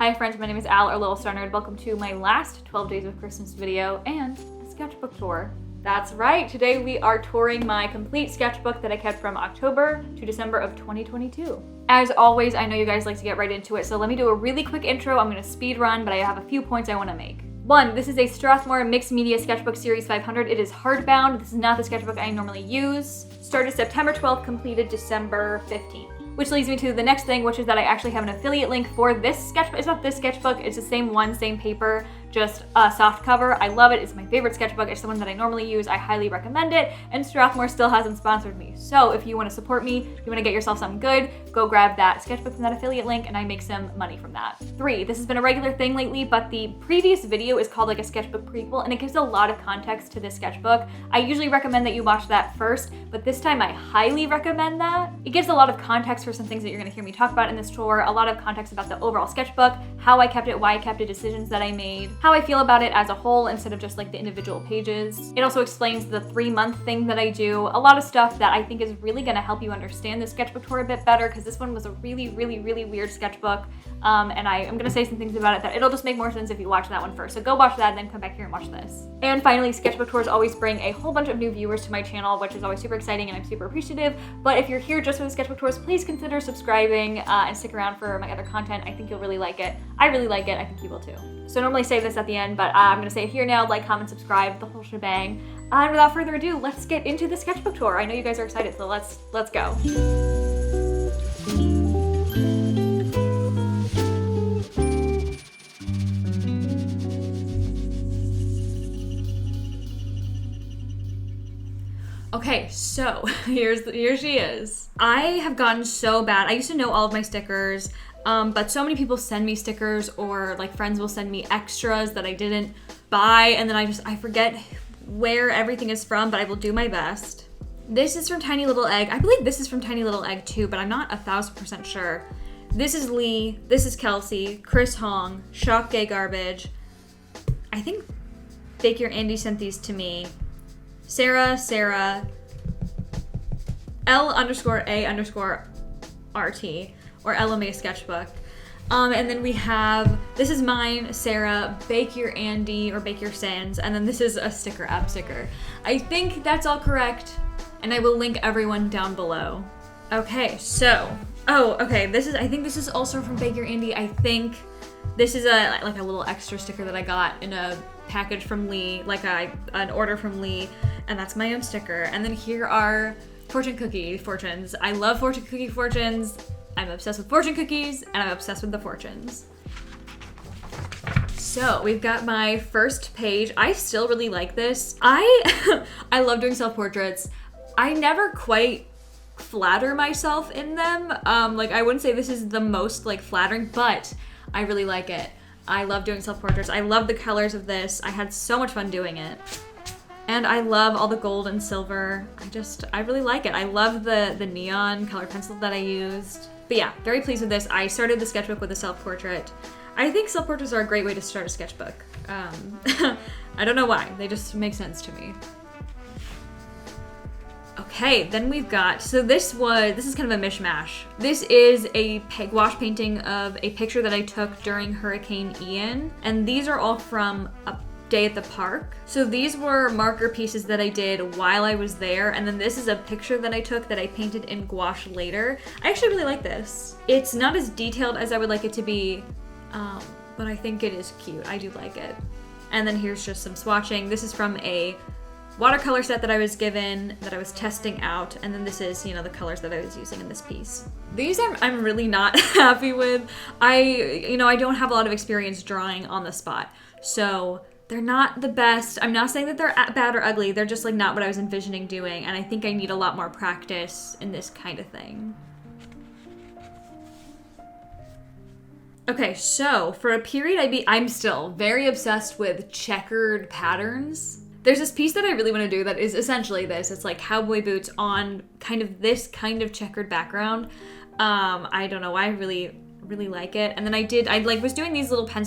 Hi friends, my name is Al or Lilstarnerd. Welcome to my last 12 Days of Christmas video and a sketchbook tour. That's right, today we are touring my complete sketchbook that I kept from October to December of 2022. As always, I know you guys like to get right into it, so let me do a really quick intro. I'm gonna speed run, but I have a few points I wanna make. 1, this is a Strathmore Mixed Media Sketchbook Series 500. It is hardbound. This is not the sketchbook I normally use. Started September 12th, completed December 15th. Which leads me to the next thing, which is that I actually have an affiliate link for this sketchbook. It's not this sketchbook, it's the same one, same paper, just a soft cover. I love it, it's my favorite sketchbook. It's the one that I normally use, I highly recommend it, and Strathmore still hasn't sponsored me. So if you wanna support me, you wanna get yourself something good, go grab that sketchbook from that affiliate link and I make some money from that. 3, this has been a regular thing lately, but the previous video is called like a sketchbook prequel and it gives a lot of context to this sketchbook. I usually recommend that you watch that first, but this time I highly recommend that. It gives a lot of context for some things that you're gonna hear me talk about in this tour, a lot of context about the overall sketchbook, how I kept it, why I kept it, decisions that I made, how I feel about it as a whole instead of just like the individual pages. It also explains the 3-month thing that I do, a lot of stuff that I think is really gonna help you understand the sketchbook tour a bit better because this one was a really weird sketchbook. And I am gonna say some things about it that it'll just make more sense if you watch that one first. So go watch that and then come back here and watch this. And finally, sketchbook tours always bring a whole bunch of new viewers to my channel, which is always super exciting and I'm super appreciative. But if you're here just for the sketchbook tours, please consider subscribing and stick around for my other content. I think you'll really like it. I really like it, I think you will too. So I normally say this at the end, but I'm gonna say it here now, like, comment, subscribe, the whole shebang. And without further ado, let's get into the sketchbook tour. I know you guys are excited, so let's go. Okay, so here she is. I have gotten so bad. I used to know all of my stickers, but so many people send me stickers or like friends will send me extras that I didn't buy, and then I forget where everything is from, but I will do my best. This is from Tiny Little Egg. I believe this is from Tiny Little Egg too, but I'm not 1000% sure. This is Lee, this is Kelsey, Chris Hong, Shock Gay Garbage. I think Fake Your Andy sent these to me. Sarah, L_A_RT, or LMA Sketchbook. And then we have, this is mine, Sarah, Bake Your Andy, or Bake Your Sans, and then this is a sticker, app sticker. I think that's all correct, and I will link everyone down below. Okay, so, I think this is also from Bake Your Andy. I think this is a little extra sticker that I got in a package from Lee, an order from Lee, and that's my own sticker. And then here are fortune cookie fortunes. I love fortune cookie fortunes. I'm obsessed with fortune cookies, and I'm obsessed with the fortunes. So we've got my first page. I still really like this. I love doing self-portraits. I never quite flatter myself in them. I wouldn't say this is the most flattering, but I really like it. I love doing self-portraits. I love the colors of this. I had so much fun doing it. And I love all the gold and silver. I really like it. I love the neon colored pencil that I used. But yeah, very pleased with this. I started the sketchbook with a self-portrait. I think self-portraits are a great way to start a sketchbook. I don't know why, they just make sense to me. Okay, then we've got, so this is kind of a mishmash. This is a gouache painting of a picture that I took during Hurricane Ian, and these are all from a day at the park. So these were marker pieces that I did while I was there, and then this is a picture that I took that I painted in gouache later. I actually really like this. It's not as detailed as I would like it to be, but I think it is cute. I do like it. And then here's just some swatching. This is from a watercolor set that I was given, that I was testing out, and then this is, the colors that I was using in this piece. These I'm really not happy with. I don't have a lot of experience drawing on the spot, so they're not the best. I'm not saying that they're bad or ugly, they're just not what I was envisioning doing, and I think I need a lot more practice in this kind of thing. Okay, so for a period, I'm still very obsessed with checkered patterns. There's this piece that I really want to do that is essentially this. It's like cowboy boots on kind of this kind of checkered background. I don't know why, I really like it. And then I was doing these little pen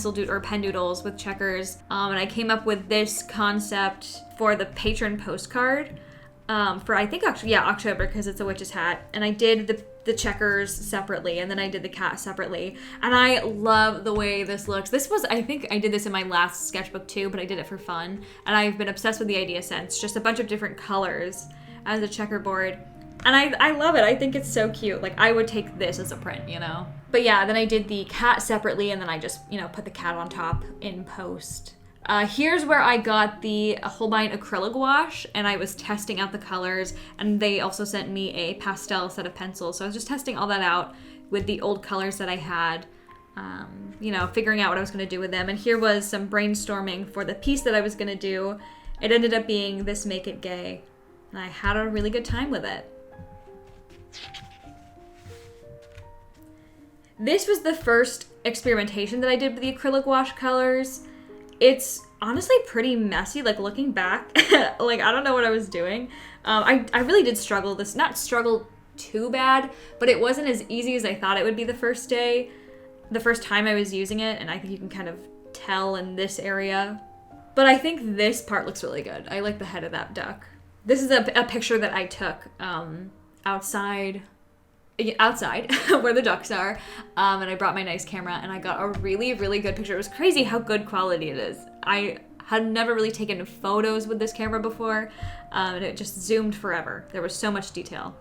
doodles with checkers, and I came up with this concept for the patron postcard for I think actually, yeah, October, because it's a witch's hat. And I did the checkers separately, and then I did the cat separately. And I love the way this looks. This was, I think I did this in my last sketchbook too, but I did it for fun. And I've been obsessed with the idea since. Just a bunch of different colors as a checkerboard. And I love it. I think it's so cute. Like, I would take this as a print, you know? But yeah, then I did the cat separately, and then I just, you know, put the cat on top in post. Here's where I got the Holbein acrylic gouache, and I was testing out the colors, and they also sent me a pastel set of pencils. So I was just testing all that out with the old colors that I had, you know, figuring out what I was gonna do with them. And here was some brainstorming for the piece that I was gonna do. It ended up being this Make It Gay, and I had a really good time with it. This was the first experimentation that I did with the acrylic gouache colors. It's honestly pretty messy, like looking back, like I don't know what I was doing. I really did struggle this, not struggle too bad, but it wasn't as easy as I thought it would be the first time I was using it, and I think you can kind of tell in this area. But I think this part looks really good. I like the head of that duck. This is a picture that I took outside where the ducks are, and I brought my nice camera, and I got a really, really good picture. It was crazy how good quality it is. I had never really taken photos with this camera before, and it just zoomed forever. There was so much detail.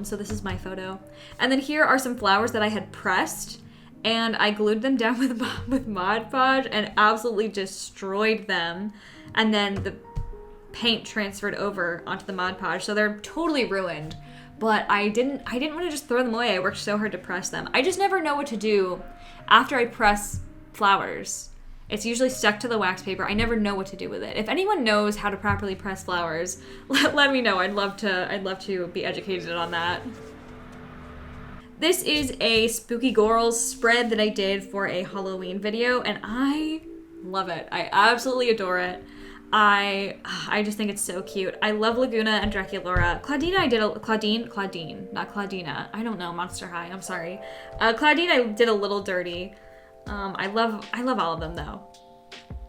So this is my photo. And then here are some flowers that I had pressed, and I glued them down with Mod Podge and absolutely destroyed them. And then the paint transferred over onto the Mod Podge, so they're totally ruined. But I didn't want to just throw them away. I worked so hard to press them. I just never know what to do after I press flowers. It's usually stuck to the wax paper. I never know what to do with it. If anyone knows how to properly press flowers, let me know. I'd love to be educated on that. This is a Spooky Gorals spread that I did for a Halloween video, and I love it. I absolutely adore it. I just think it's so cute. I love Laguna and Draculaura. Claudine, not Claudina. I don't know, Monster High, I'm sorry. Claudine I did a little dirty. I love all of them though.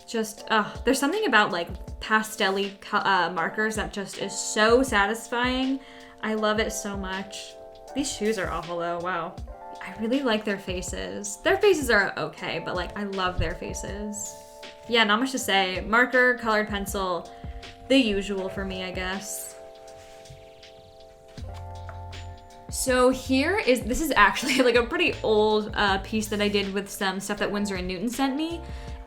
Just, there's something about like pastel-y markers that just is so satisfying. I love it so much. These shoes are awful though, wow. I really like their faces. Their faces are okay, but like I love their faces. Yeah, not much to say. Marker, colored pencil, the usual for me, I guess. So this is actually like a pretty old piece that I did with some stuff that Winsor & Newton sent me.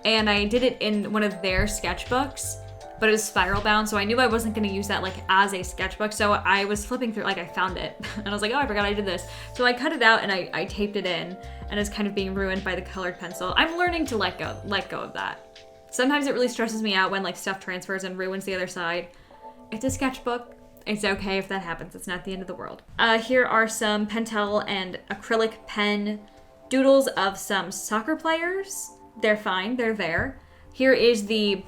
And I did it in one of their sketchbooks, but it was spiral bound, so I knew I wasn't gonna use that like as a sketchbook. So I was flipping through, like I found it, and I was like, oh, I forgot I did this. So I cut it out and I taped it in, and it's kind of being ruined by the colored pencil. I'm learning to let go of that. Sometimes it really stresses me out when like stuff transfers and ruins the other side. It's a sketchbook. It's okay if that happens. It's not the end of the world. Here are some Pentel and acrylic pen doodles of some soccer players. They're fine, they're there. Here is the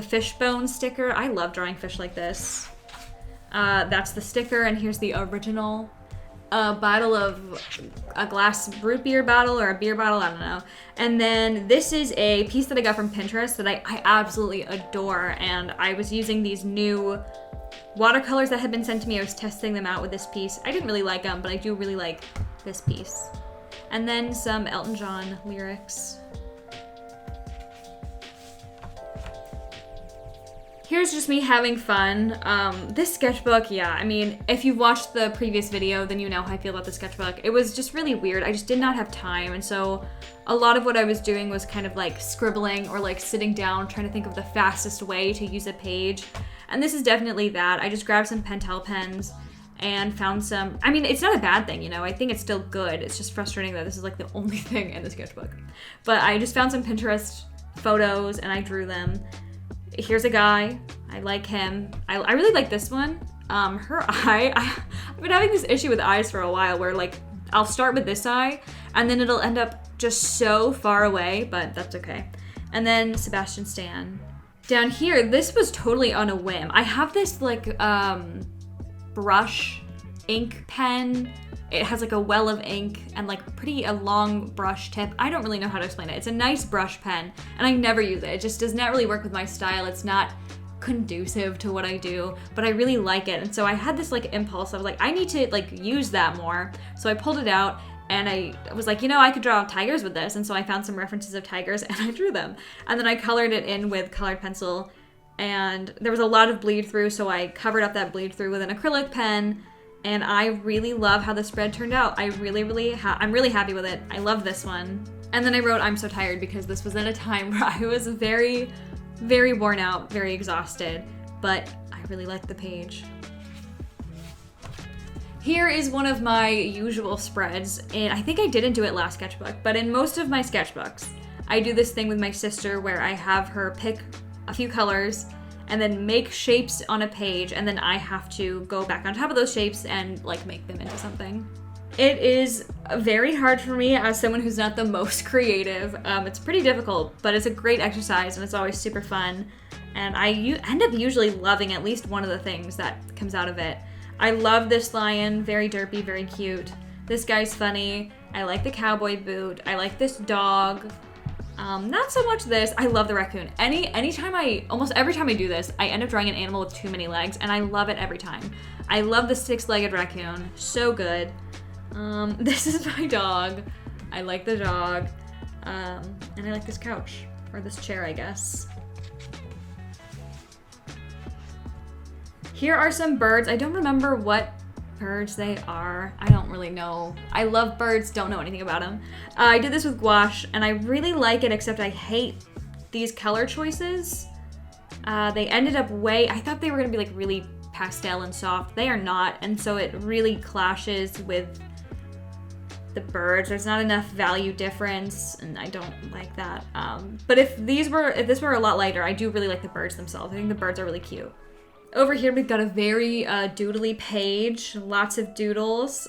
fish bone sticker. I love drawing fish like this. That's the sticker, and here's the original bottle of a glass root beer bottle or a beer bottle, I don't know. And then this is a piece that I got from Pinterest that I absolutely adore, and I was using these new watercolors that had been sent to me. I was testing them out with this piece. I didn't really like them, but I do really like this piece. And then some Elton John lyrics. Here's just me having fun. This sketchbook, yeah, I mean, if you've watched the previous video, then you know how I feel about the sketchbook. It was just really weird. I just did not have time, and so a lot of what I was doing was kind of like scribbling or like sitting down trying to think of the fastest way to use a page. And this is definitely that. I just grabbed some Pentel pens and found some, I mean, it's not a bad thing, you know, I think it's still good. It's just frustrating that this is like the only thing in the sketchbook. But I just found some Pinterest photos and I drew them. Here's a guy, I like him. I really like this one. Her eye, I've been having this issue with eyes for a while where like, I'll start with this eye and then it'll end up just so far away, but that's okay. And then Sebastian Stan. Down here, this was totally on a whim. I have this like brush ink pen. It has like a well of ink and like a long brush tip. I don't really know how to explain it. It's a nice brush pen and I never use it. It just does not really work with my style. It's not conducive to what I do, but I really like it. And so I had this like impulse. I was like, I need to like use that more. So I pulled it out and I was like, you know, I could draw tigers with this. And so I found some references of tigers and I drew them. And then I colored it in with colored pencil, and there was a lot of bleed through. So I covered up that bleed through with an acrylic pen. And I really love how the spread turned out. I'm really happy with it. I love this one. And then I wrote, I'm so tired, because this was at a time where I was very, very worn out, very exhausted, but I really liked the page. Here is one of my usual spreads, and I think I didn't do it last sketchbook, but in most of my sketchbooks, I do this thing with my sister where I have her pick a few colors and then make shapes on a page, and then I have to go back on top of those shapes and like make them into something. It is very hard for me as someone who's not the most creative. It's pretty difficult, but it's a great exercise and it's always super fun. And I end up usually loving at least one of the things that comes out of it. I love this lion, very derpy, very cute. This guy's funny. I like the cowboy boot. I like this dog. Not so much this. I love the raccoon. Almost every time I do this, I end up drawing an animal with too many legs, and I love it every time. I love the 6-legged raccoon. So good. This is my dog. I like the dog. And I like this couch, or this chair, I guess. Here are some birds. I don't remember what birds they are. I don't really know. I love birds, don't know anything about them. I did this with gouache, and I really like it, except I hate these color choices. They ended up I thought they were gonna be like really pastel and soft. They are not, and so it really clashes with the birds. There's not enough value difference, and I don't like that. But if this were a lot lighter, I do really like the birds themselves. I think the birds are really cute. Over here we've got a very doodly page, lots of doodles.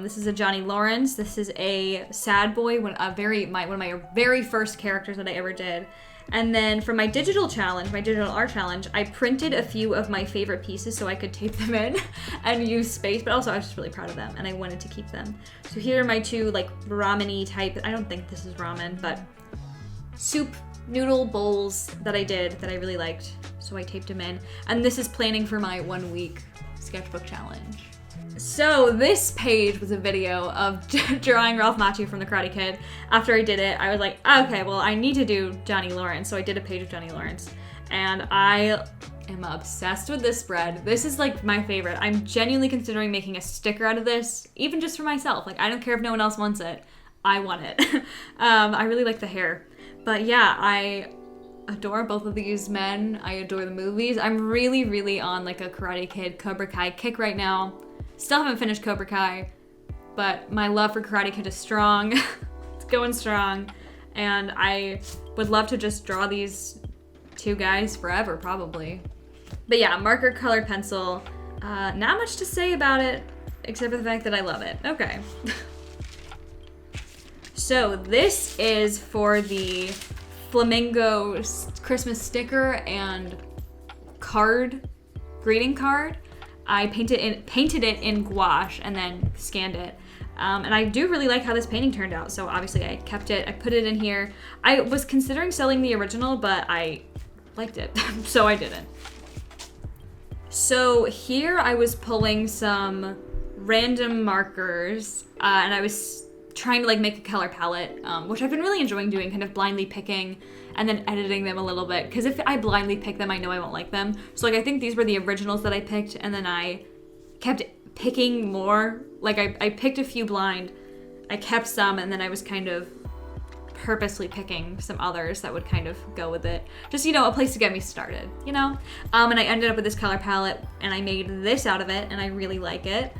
This is a Johnny Lawrence. This is a sad boy, one of my very first characters that I ever did. And then for my digital challenge, my digital art challenge, I printed a few of my favorite pieces so I could tape them in and use space, but also I was just really proud of them and I wanted to keep them. So here are my two like ramen-y type, I don't think this is ramen, but soup noodle bowls that I did that I really liked. So I taped them in. And this is planning for my 1-week sketchbook challenge. So this page was a video of drawing Ralph Macchio from The Karate Kid. After I did it, I was like, okay, well, I need to do Johnny Lawrence. So I did a page of Johnny Lawrence. And I am obsessed with this spread. This is like my favorite. I'm genuinely considering making a sticker out of this, even just for myself. Like, I don't care if no one else wants it. I want it. I really like the hair. But yeah, I adore both of these men. I adore the movies. I'm really, really on like a Karate Kid, Cobra Kai kick right now. Still haven't finished Cobra Kai, but my love for Karate Kid is strong. It's going strong. And I would love to just draw these two guys forever, probably. But yeah, marker, colored pencil. Not much to say about it, except for the fact that I love it. Okay. So this is for the flamingo Christmas sticker and greeting card. I painted it in gouache and then scanned it. And I do really like how this painting turned out. So obviously I kept it, I put it in here. I was considering selling the original, but I liked it, so I didn't. So here I was pulling some random markers, and I was trying to like make a color palette, which I've been really enjoying doing, kind of blindly picking and then editing them a little bit, because if I blindly pick them, I know I won't like them. So like I think these were the originals that I picked, and then I kept picking more. Like I picked a few blind, I kept some, and then I was kind of purposely picking some others that would kind of go with it. Just, you know, a place to get me started, you know? And I ended up with this color palette, and I made this out of it, and I really like it.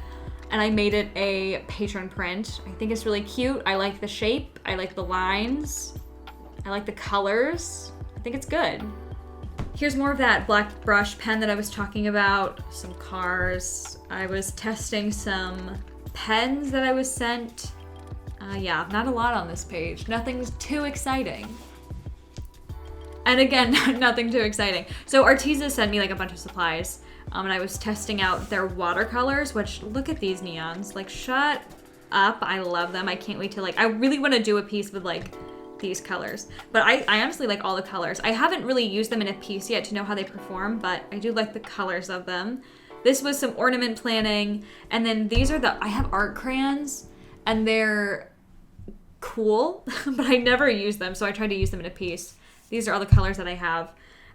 And I made it a patron print. I think it's really cute. I like the shape. I like the lines. I like the colors. I think it's good. Here's more of that black brush pen that I was talking about. Some cars. I was testing some pens that I was sent. Yeah, not a lot on this page. Nothing's too exciting. And again, nothing too exciting. So Arteza sent me like a bunch of supplies. And I was testing out their watercolors, which, look at these neons. Like, shut up. I love them. I can't wait to, like, I really want to do a piece with, like, these colors. But I honestly like all the colors. I haven't really used them in a piece yet to know how they perform, but I do like the colors of them. This was some ornament planning, and then these are I have art crayons, and they're cool, but I never use them, so I tried to use them in a piece. These are all the colors that I have.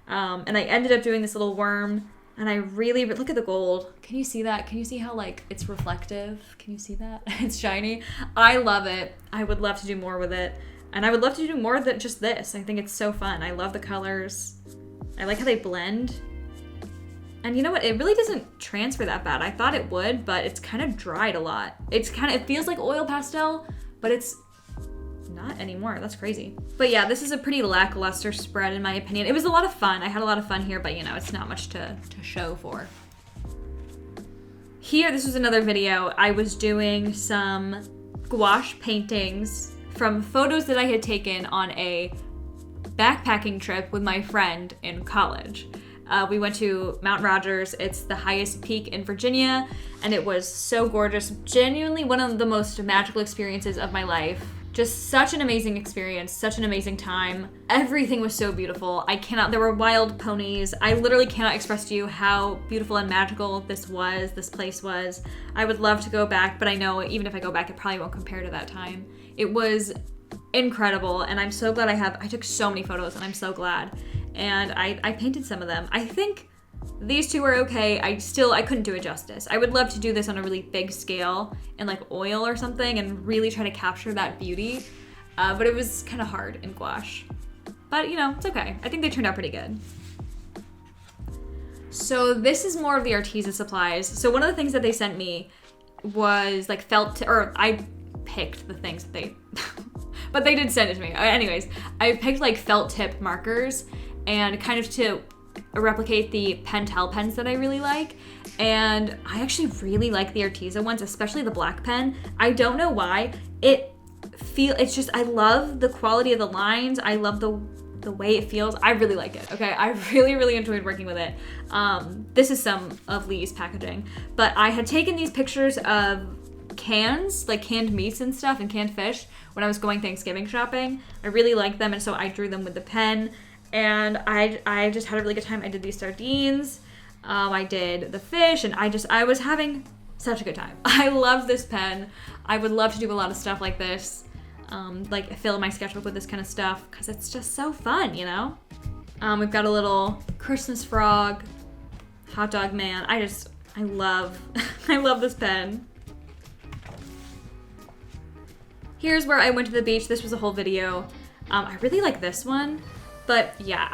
And I ended up doing this little worm, and I really, look at the gold. Can you see that? Can you see how like it's reflective? Can you see that? It's shiny. I love it. I would love to do more with it. And I would love to do more than just this. I think it's so fun. I love the colors. I like how they blend. And you know what? It really doesn't transfer that bad. I thought it would, but it's kind of dried a lot. It feels like oil pastel, but it's not anymore. That's crazy. But yeah, this is a pretty lackluster spread in my opinion. It was a lot of fun. I had a lot of fun here, but you know, it's not much to show for. Here, this was another video. I was doing some gouache paintings from photos that I had taken on a backpacking trip with my friend in college. We went to Mount Rogers. It's the highest peak in Virginia, and it was so gorgeous. Genuinely one of the most magical experiences of my life. Just such an amazing experience, such an amazing time. Everything was so beautiful. There were wild ponies. I literally cannot express to you how beautiful and magical this place was. I would love to go back, but I know even if I go back, it probably won't compare to that time. It was incredible, and I'm so glad I took so many photos, and I'm so glad. And I painted some of them. I think these two are okay. I couldn't do it justice. I would love to do this on a really big scale in like oil or something and really try to capture that beauty. But it was kind of hard in gouache. But you know, it's okay. I think they turned out pretty good. So this is more of the artisan supplies. So one of the things that they sent me was like I picked the things that they, but they did send it to me. Anyways, I picked like felt tip markers and kind of to replicate the Pentel pens that I really like. And I actually really like the Arteza ones, especially the black pen. I don't know why. I love the quality of the lines. I love the way it feels. I really like it, okay? I really, really enjoyed working with it. This is some of Lee's packaging. But I had taken these pictures of cans, like canned meats and stuff and canned fish when I was going Thanksgiving shopping. I really liked them, and so I drew them with the pen. And I just had a really good time. I did these sardines, I did the fish, and I was having such a good time. I love this pen. I would love to do a lot of stuff like this, like fill my sketchbook with this kind of stuff, because it's just so fun, you know? We've got a little Christmas frog, hot dog man. I love, I love this pen. Here's where I went to the beach. This was a whole video. I really like this one. But yeah,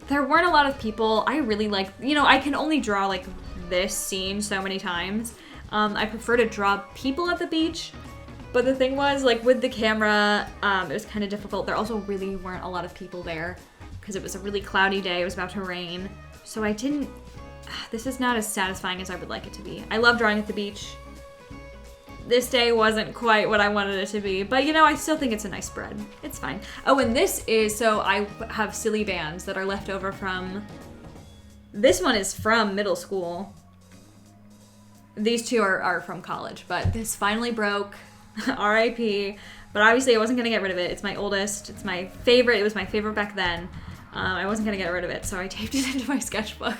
there weren't a lot of people. I really like, I can only draw like this scene so many times. I prefer to draw people at the beach. But the thing was, like with the camera, it was kind of difficult. There also really weren't a lot of people there because it was a really cloudy day. It was about to rain. So this is not as satisfying as I would like it to be. I love drawing at the beach. This day wasn't quite what I wanted it to be, but I still think it's a nice spread. It's fine. Oh, and so I have silly bands that are left over this one is from middle school. These two are from college, but this finally broke, RIP, but obviously I wasn't gonna get rid of it. It's my oldest, it's my favorite, it was my favorite back then. I wasn't gonna get rid of it, so I taped it into my sketchbook.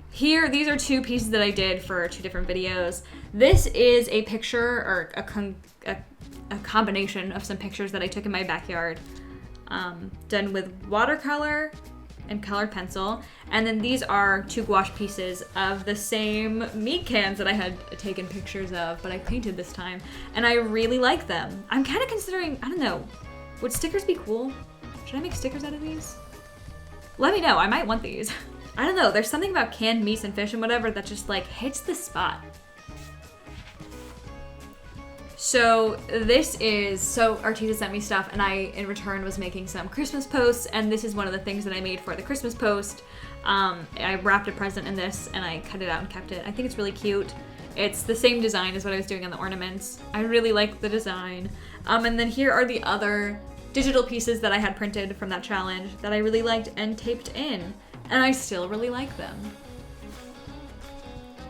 Here, these are two pieces that I did for two different videos. This is a picture, or a combination of some pictures that I took in my backyard, done with watercolor and colored pencil. And then these are two gouache pieces of the same meat cans that I had taken pictures of, but I painted this time. And I really like them. I'm kind of considering, I don't know, would stickers be cool? Should I make stickers out of these? Let me know, I might want these. I don't know, there's something about canned meats and fish and whatever that just like hits the spot. So Arteza sent me stuff, and I, in return, was making some Christmas posts, and this is one of the things that I made for the Christmas post. I wrapped a present in this, and I cut it out and kept it. I think it's really cute. It's the same design as what I was doing on the ornaments. I really like the design. And then here are the other digital pieces that I had printed from that challenge that I really liked and taped in. And I still really like them.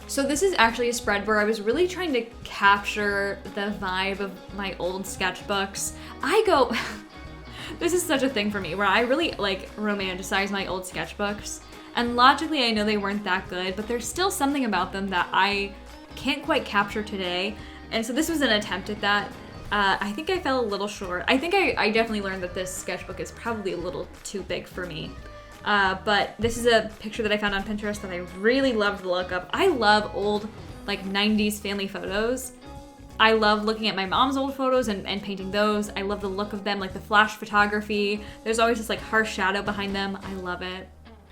So this is actually a spread where I was really trying to capture the vibe of my old sketchbooks. This is such a thing for me, where I really like romanticize my old sketchbooks. And logically, I know they weren't that good, but there's still something about them that I can't quite capture today. And so this was an attempt at that. I think I fell a little short. I think I definitely learned that this sketchbook is probably a little too big for me. But this is a picture that I found on Pinterest that I really loved the look of. I love old, like 90s family photos. I love looking at my mom's old photos and painting those. I love the look of them, like the flash photography. There's always this like harsh shadow behind them. I love it.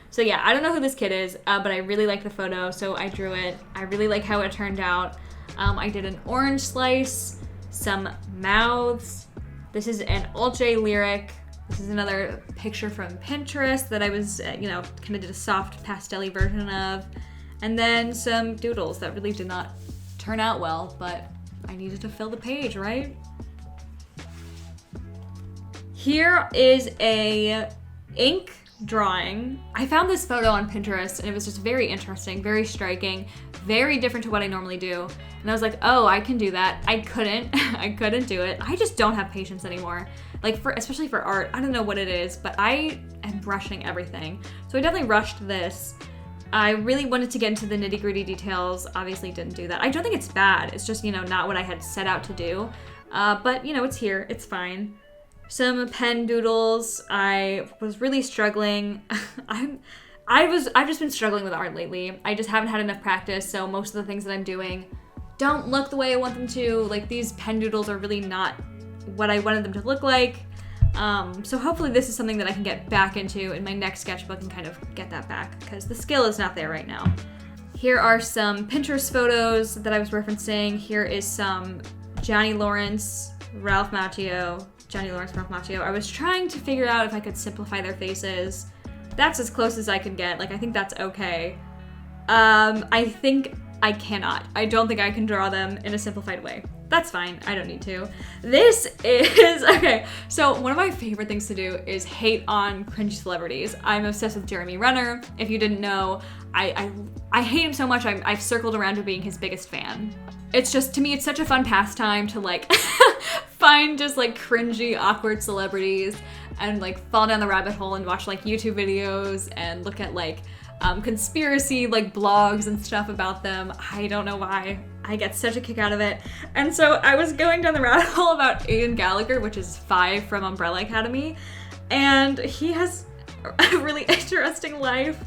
So yeah, I don't know who this kid is, but I really like the photo, so I drew it. I really like how it turned out. I did an orange slice, some mouths. This is an Alt J lyric. This is another picture from Pinterest that I was, kind of did a soft pastel-y version of. And then some doodles that really did not turn out well, but I needed to fill the page, right? Here is a ink drawing. I found this photo on Pinterest and it was just very interesting, very striking, very different to what I normally do. And I was like, oh, I can do that. I couldn't do it. I just don't have patience anymore. Like especially for art, I don't know what it is, but I am rushing everything. So I definitely rushed this. I really wanted to get into the nitty-gritty details. Obviously didn't do that. I don't think it's bad. It's just, not what I had set out to do. But it's here, it's fine. Some pen doodles. I was really struggling. I've just been struggling with art lately. I just haven't had enough practice, so most of the things that I'm doing don't look the way I want them to. Like these pen doodles are really not what I wanted them to look like. So hopefully this is something that I can get back into in my next sketchbook and kind of get that back, because the skill is not there right now. Here are some Pinterest photos that I was referencing. Here is some Johnny Lawrence, Ralph Macchio. I was trying to figure out if I could simplify their faces. That's as close as I could get. Like, I think that's okay. I think I cannot. I don't think I can draw them in a simplified way. That's fine. I don't need to. This is, okay, so one of my favorite things to do is hate on cringe celebrities. I'm obsessed with Jeremy Renner. If you didn't know, I hate him so much, I've circled around to being his biggest fan. It's just, to me, it's such a fun pastime to like find just like cringy, awkward celebrities and like fall down the rabbit hole and watch like YouTube videos and look at like conspiracy like blogs and stuff about them. I don't know why. I get such a kick out of it. And so I was going down the rabbit hole about Aiden Gallagher, which is 5 from Umbrella Academy, and he has a really interesting life.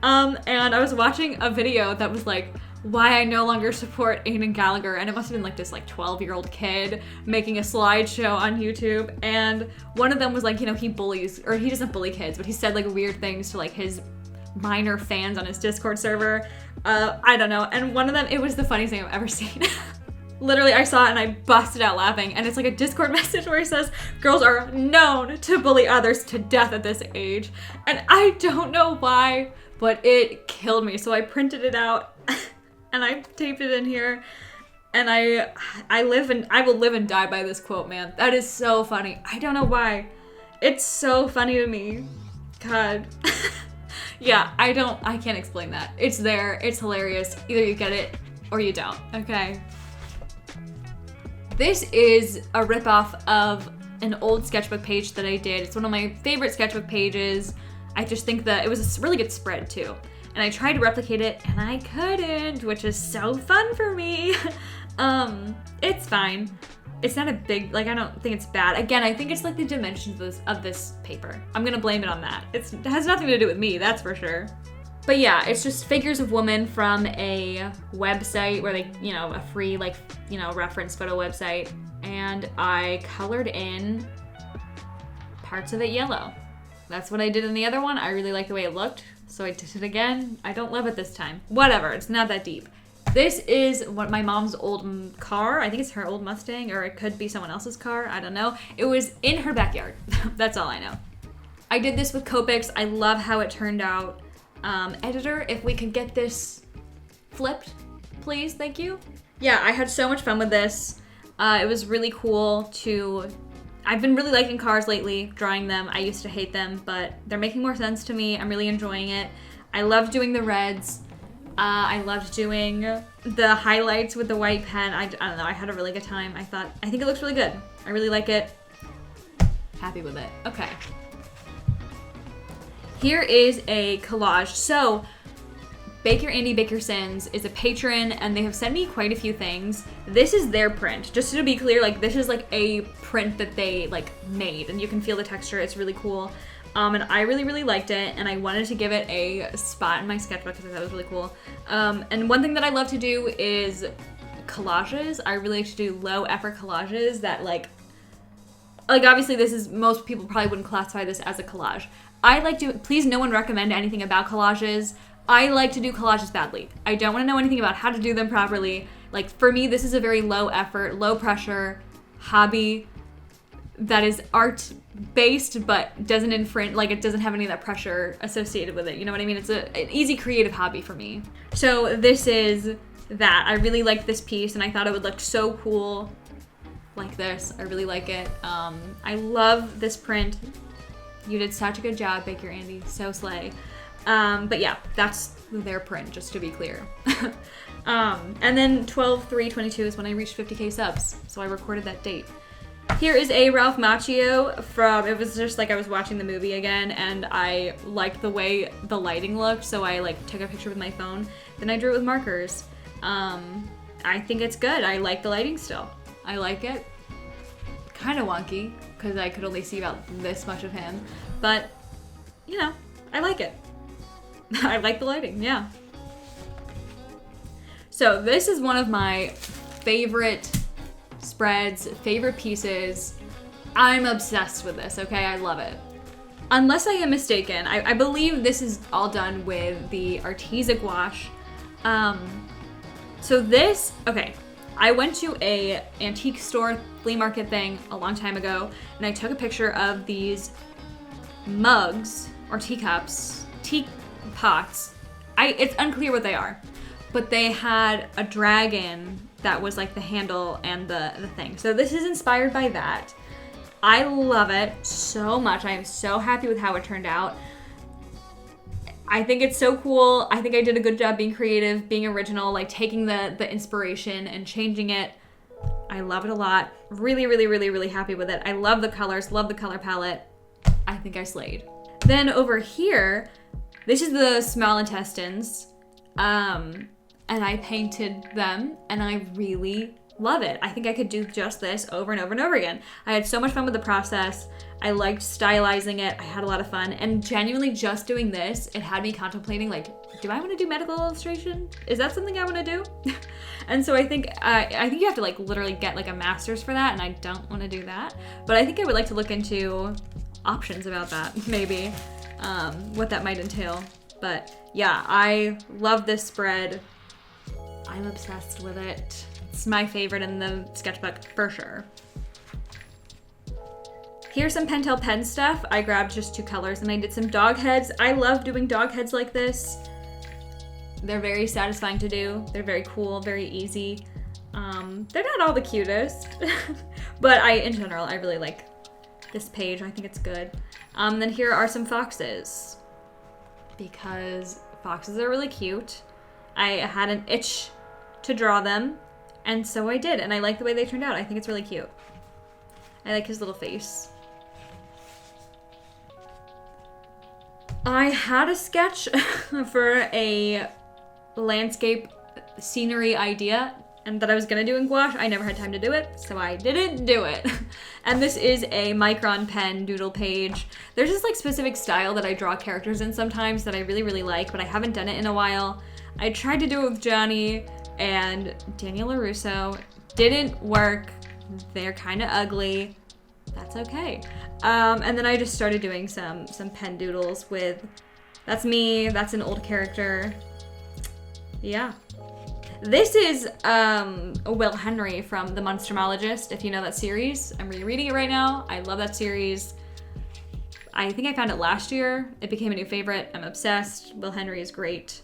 And I was watching a video that was like, why I no longer support Aiden Gallagher, and it must have been like this like 12-year-old kid making a slideshow on YouTube, and one of them was like, he bullies, or he doesn't bully kids, but he said like weird things to like his minor fans on his Discord server. I don't know, and one of them, it was the funniest thing I've ever seen. Literally, I saw it and I busted out laughing, and it's like a Discord message where it says, girls are known to bully others to death at this age, and I don't know why, but it killed me, so I printed it out and I taped it in here, and I will live and die by this quote, man. That is so funny. I don't know why. It's so funny to me. God. Yeah, I can't explain that. It's there, it's hilarious. Either you get it or you don't, okay? This is a ripoff of an old sketchbook page that I did. It's one of my favorite sketchbook pages. I just think that it was a really good spread too. And I tried to replicate it and I couldn't, which is so fun for me. It's fine. It's not a big, like, I don't think it's bad. Again, I think it's like the dimensions of this paper. I'm gonna blame it on that. It has nothing to do with me, that's for sure. But yeah, it's just figures of women from a website where they, a free, like, reference photo website. And I colored in parts of it yellow. That's what I did in the other one. I really liked the way it looked, so I did it again. I don't love it this time. Whatever, it's not that deep. This is what my mom's old car. I think it's her old Mustang, or it could be someone else's car. I don't know. It was in her backyard. That's all I know. I did this with Copics. I love how it turned out. Editor, if we could get this flipped, please, thank you. Yeah, I had so much fun with this. It was really cool to... I've been really liking cars lately, drawing them. I used to hate them, but they're making more sense to me. I'm really enjoying it. I love doing the reds. I loved doing the highlights with the white pen. I don't know, I had a really good time. I think it looks really good. I really like it. Happy with it. Okay. Here is a collage. So, Bake Your Andy, Bake Your Sins is a patron, and they have sent me quite a few things. This is their print. Just to be clear, like, this is like a print that they like made, and you can feel the texture. It's really cool. And I really, really liked it, and I wanted to give it a spot in my sketchbook because I thought it was really cool. And one thing that I love to do is collages. I really like to do low effort collages that like obviously this is, most people probably wouldn't classify this as a collage. I like to, please no one recommend anything about collages. I like to do collages badly. I don't want to know anything about how to do them properly. Like, for me, this is a very low effort, low pressure hobby that is art based, but doesn't infringe, like it doesn't have any of that pressure associated with it. You know what I mean? It's an easy creative hobby for me. So this is that. I really liked this piece, and I thought it would look so cool like this. I really like it. I love this print. You did such a good job, Bake Your Andy. So slay. But yeah, that's their print, just to be clear. And then 12/3/22 is when I reached 50K subs, so I recorded that date. Here is a Ralph Macchio from, it was just like I was watching the movie again, and I liked the way the lighting looked, so I like took a picture with my phone. Then I drew it with markers. I think it's good. I like the lighting still. I like it. Kind of wonky, because I could only see about this much of him, but you know, I like it. I like the lighting, yeah. So this is one of my favorite spreads, favorite pieces. I'm obsessed with this, okay? I love it. Unless I am mistaken, I believe this is all done with the Arteza gouache. So this, okay, I went to a antique store, flea market thing a long time ago, and I took a picture of these mugs or teacups, teapots. It's unclear what they are, but they had a dragon that was like the handle and the thing. So this is inspired by that. I love it so much. I am so happy with how it turned out. I think it's so cool. I think I did a good job being creative, being original, like taking the inspiration and changing it. I love it a lot. Really, really, really, really happy with it. I love the colors, love the color palette. I think I slayed. Then over here, this is the small intestines. And I painted them, and I really love it. I think I could do just this over and over and over again. I had so much fun with the process. I liked stylizing it. I had a lot of fun, and genuinely just doing this, it had me contemplating, like, do I want to do medical illustration? Is that something I want to do? And so I think you have to like literally get like a master's for that, and I don't want to do that. But I think I would like to look into options about that, maybe, what that might entail. But yeah, I love this spread. I'm obsessed with it. It's my favorite in the sketchbook for sure. Here's some Pentel pen stuff. I grabbed just 2 colors and I did some dog heads. I love doing dog heads like this. They're very satisfying to do. They're very cool, very easy. They're not all the cutest, but in general, I really like this page. I think it's good. Then here are some foxes, because foxes are really cute. I had an itch to draw them, and so I did, and I like the way they turned out. I think it's really cute. I like his little face. I had a sketch for a landscape scenery idea, and that I was gonna do in gouache. I never had time to do it, so I didn't do it. And this is a micron pen doodle page. There's this like specific style that I draw characters in sometimes that I really, really like, but I haven't done it in a while. I tried to do it with Johnny and Daniel LaRusso. Didn't work. They're kind of ugly. That's okay. And then I just started doing some pen doodles with, that's me, that's an old character. Yeah. This is Will Henry from The Monstermologist, if you know that series. I'm rereading it right now. I love that series. I think I found it last year. It became a new favorite. I'm obsessed. Will Henry is great.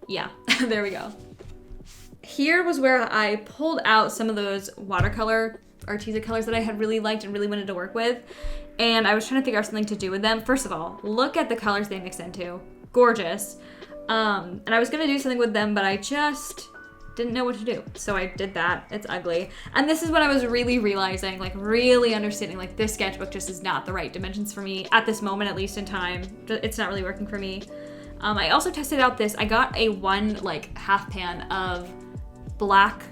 Yeah, there we go. Here was where I pulled out some of those watercolor Arteza colors that I had really liked and really wanted to work with. And I was trying to figure out something to do with them. First of all, look at the colors they mix into. Gorgeous. And I was gonna do something with them, but I just didn't know what to do. So I did that. It's ugly. And this is when I was really realizing, like really understanding, like this sketchbook just is not the right dimensions for me at this moment, at least in time. It's not really working for me. I also tested out this. I got a half pan of black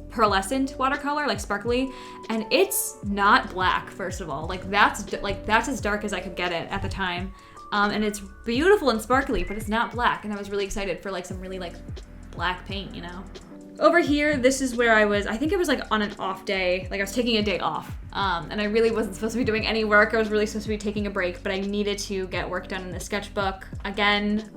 pearlescent watercolor, like sparkly, and it's not black, first of all. That's as dark as I could get it at the time. And it's beautiful and sparkly, but it's not black. And I was really excited for like some really like black paint, you know? Over here, this is where I think it was like on an off day, like I was taking a day off. And I really wasn't supposed to be doing any work. I was really supposed to be taking a break, but I needed to get work done in the sketchbook. Again,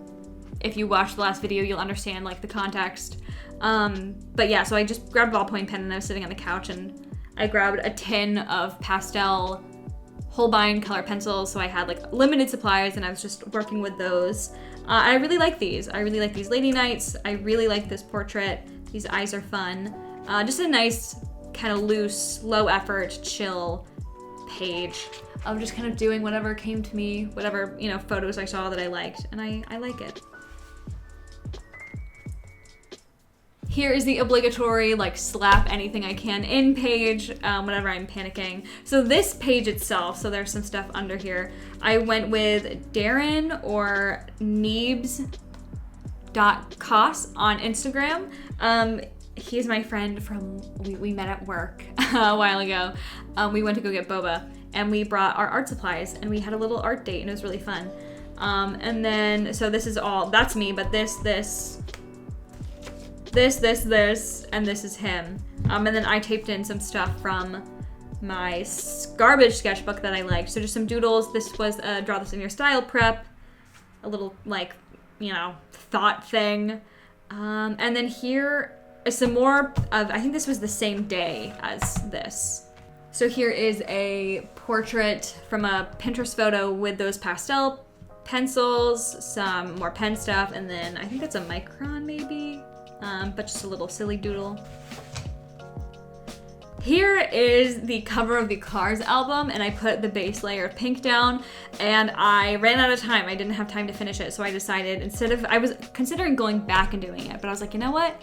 if you watched the last video, you'll understand like the context. But yeah, so I just grabbed a ballpoint pen and I was sitting on the couch and I grabbed a tin of pastel Holbein color pencils. So I had like limited supplies and I was just working with those. I really like these. I really like these Lady Nights. I really like this portrait. These eyes are fun. Just a nice kind of loose, low effort, chill page of just kind of doing whatever came to me, whatever, you know, photos I saw that I liked, and I like it. Here is the obligatory, like, slap anything I can in page whenever I'm panicking. So this page itself, so there's some stuff under here. I went with Darren or Neebs.Cos on Instagram. He's my friend from, we met at work a while ago. We went to go get boba and we brought our art supplies and we had a little art date and it was really fun. And then, so this is all, that's me, but this, and this is him. And then I taped in some stuff from my garbage sketchbook that I liked. So just some doodles. This was a draw this in your style prep, a little like, you know, thought thing. And then here is some more of, I think this was the same day as this. So here is a portrait from a Pinterest photo with those pastel pencils, some more pen stuff, and then I think that's a micron maybe. But just a little silly doodle. Here is the cover of the Cars album, and I put the base layer of pink down, and I ran out of time. I didn't have time to finish it, so I decided I was considering going back and doing it, but I was like, you know what?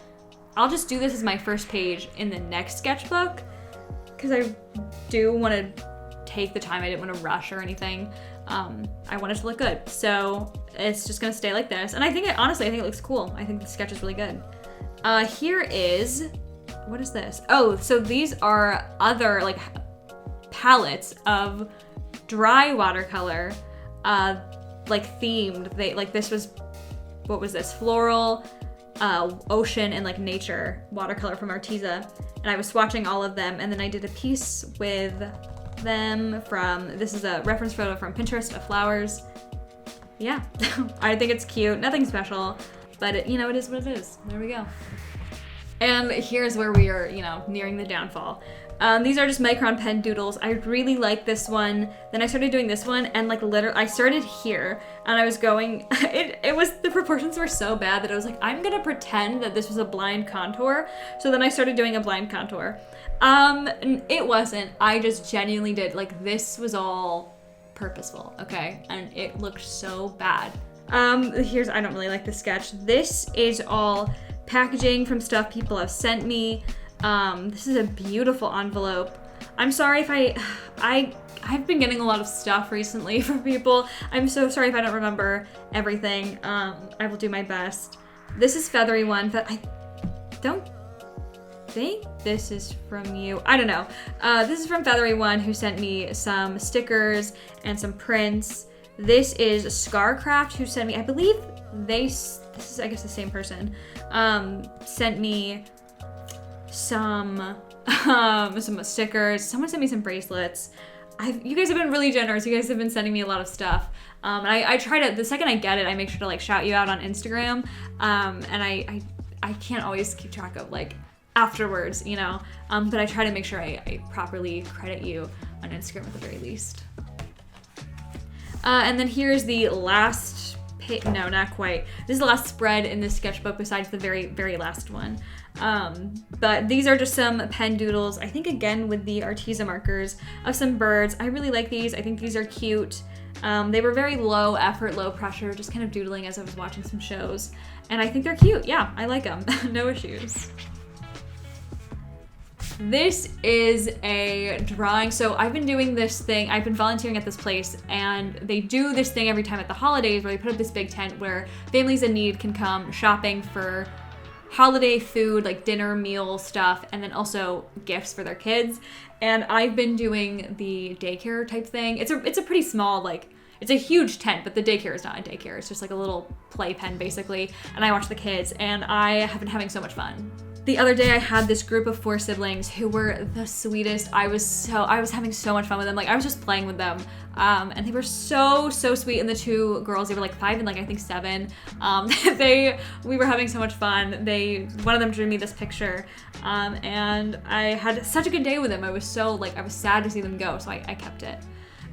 I'll just do this as my first page in the next sketchbook, because I do want to take the time. I didn't want to rush or anything. I want it to look good, so it's just gonna stay like this. And I think honestly, I think it looks cool. I think the sketch is really good. Here is, what is this? Oh, so these are other like palettes of dry watercolor, like themed. This was, what was this? Floral, ocean, and like nature watercolor from Arteza. And I was swatching all of them, and then I did a piece with them from, this is a reference photo from Pinterest of flowers. Yeah, I think it's cute, nothing special, but it, you know, it is what it is. There we go. And here's where we are, you know, nearing the downfall. These are just micron pen doodles. I really like this one. Then I started doing this one, and like literally, I started here, and I was going, it was, the proportions were so bad that I was like, I'm gonna pretend that this was a blind contour. So then I started doing a blind contour. It wasn't, I just genuinely did, like this was all purposeful, okay? And it looked so bad. Here's, I don't really like the sketch. This is all packaging from stuff people have sent me. This is a beautiful envelope. I'm sorry if I've been getting a lot of stuff recently from people. I'm so sorry if I don't remember everything. I will do my best. This is Feathery One, but I don't think this is from you. I don't know. This is from Feathery One, who sent me some stickers and some prints. This is Scarcraft, who sent me, I believe this is, I guess, the same person, sent me some stickers. Someone sent me some bracelets. You guys have been really generous. You guys have been sending me a lot of stuff. And I try to, the second I get it, I make sure to like shout you out on Instagram. And I can't always keep track of like afterwards, you know, but I try to make sure I properly credit you on Instagram at the very least. And then here's the last page, no, not quite. This is the last spread in this sketchbook besides the very, very last one. But these are just some pen doodles, I think again with the Arteza markers, of some birds. I really like these. I think these are cute. They were very low effort, low pressure, just kind of doodling as I was watching some shows. And I think they're cute. Yeah, I like them. No issues. This is a drawing. So I've been doing this thing, I've been volunteering at this place, and they do this thing every time at the holidays where they put up this big tent where families in need can come shopping for holiday food, like dinner, meal stuff, and then also gifts for their kids. And I've been doing the daycare type thing. It's a pretty small, like, it's a huge tent, but the daycare is not a daycare. It's just like a little playpen basically. And I watch the kids, and I have been having so much fun. The other day I had this group of 4 siblings who were the sweetest. I was having so much fun with them. Like, I was just playing with them. And they were so sweet. And the 2 girls, they were like 5 and like I think 7. We were having so much fun. One of them drew me this picture. And I had such a good day with them. I was sad to see them go, so I kept it.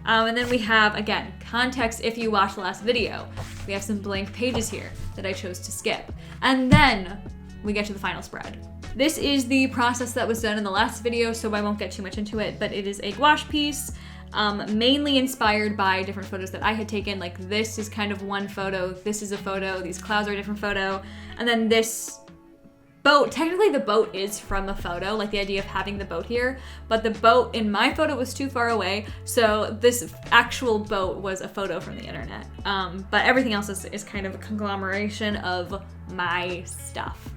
And then we have, again, context if you watched the last video. We have some blank pages here that I chose to skip. And then we get to the final spread. This is the process that was done in the last video, so I won't get too much into it, but it is a gouache piece, mainly inspired by different photos that I had taken. Like, this is kind of one photo, this is a photo, these clouds are a different photo, and then this boat, technically the boat is from a photo, like the idea of having the boat here, but the boat in my photo was too far away, so this actual boat was a photo from the internet. But everything else is kind of a conglomeration of my stuff.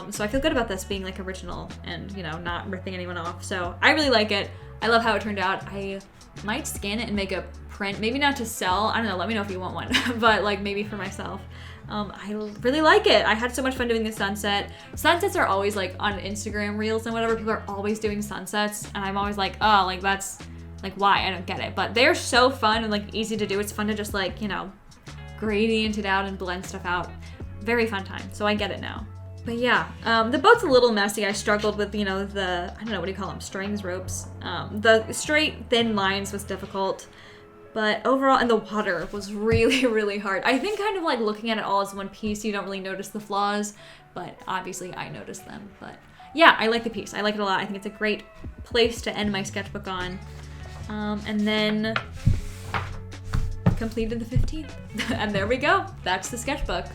So I feel good about this being like original and, you know, not ripping anyone off. So I really like it. I love how it turned out. I might scan it and make a print, maybe not to sell. I don't know, let me know if you want one, but like maybe for myself. I really like it. I had so much fun doing the sunset. Sunsets are always like on Instagram reels and whatever. People are always doing sunsets, and I'm always like, oh, like that's like why? I don't get it. But they're so fun and like easy to do. It's fun to just like, you know, gradient it out and blend stuff out. Very fun time. So I get it now. But yeah, the boat's a little messy. I struggled with, you know, I don't know, what do you call them? Strings, ropes. The straight, thin lines was difficult. But overall, and the water was really hard. I think kind of like looking at it all as one piece, you don't really notice the flaws, but obviously I noticed them. But yeah, I like the piece. I like it a lot. I think it's a great place to end my sketchbook on. And then completed the 15th. And there we go. That's the sketchbook.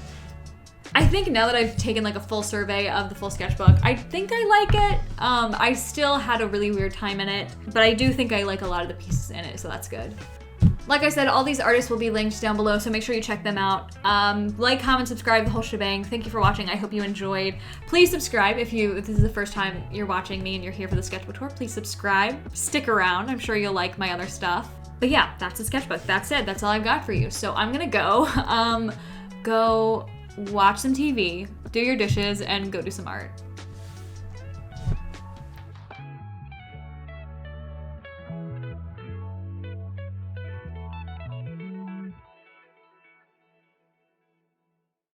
I think now that I've taken like a full survey of the full sketchbook, I think I like it. I still had a really weird time in it, but I do think I like a lot of the pieces in it, so that's good. Like I said, all these artists will be linked down below, so make sure you check them out. Like, comment, subscribe, the whole shebang. Thank you for watching. I hope you enjoyed. Please subscribe if this is the first time you're watching me and you're here for the sketchbook tour. Please subscribe. Stick around. I'm sure you'll like my other stuff. But yeah, that's the sketchbook. That's it. That's all I've got for you. So I'm gonna go watch some TV, do your dishes, and go do some art.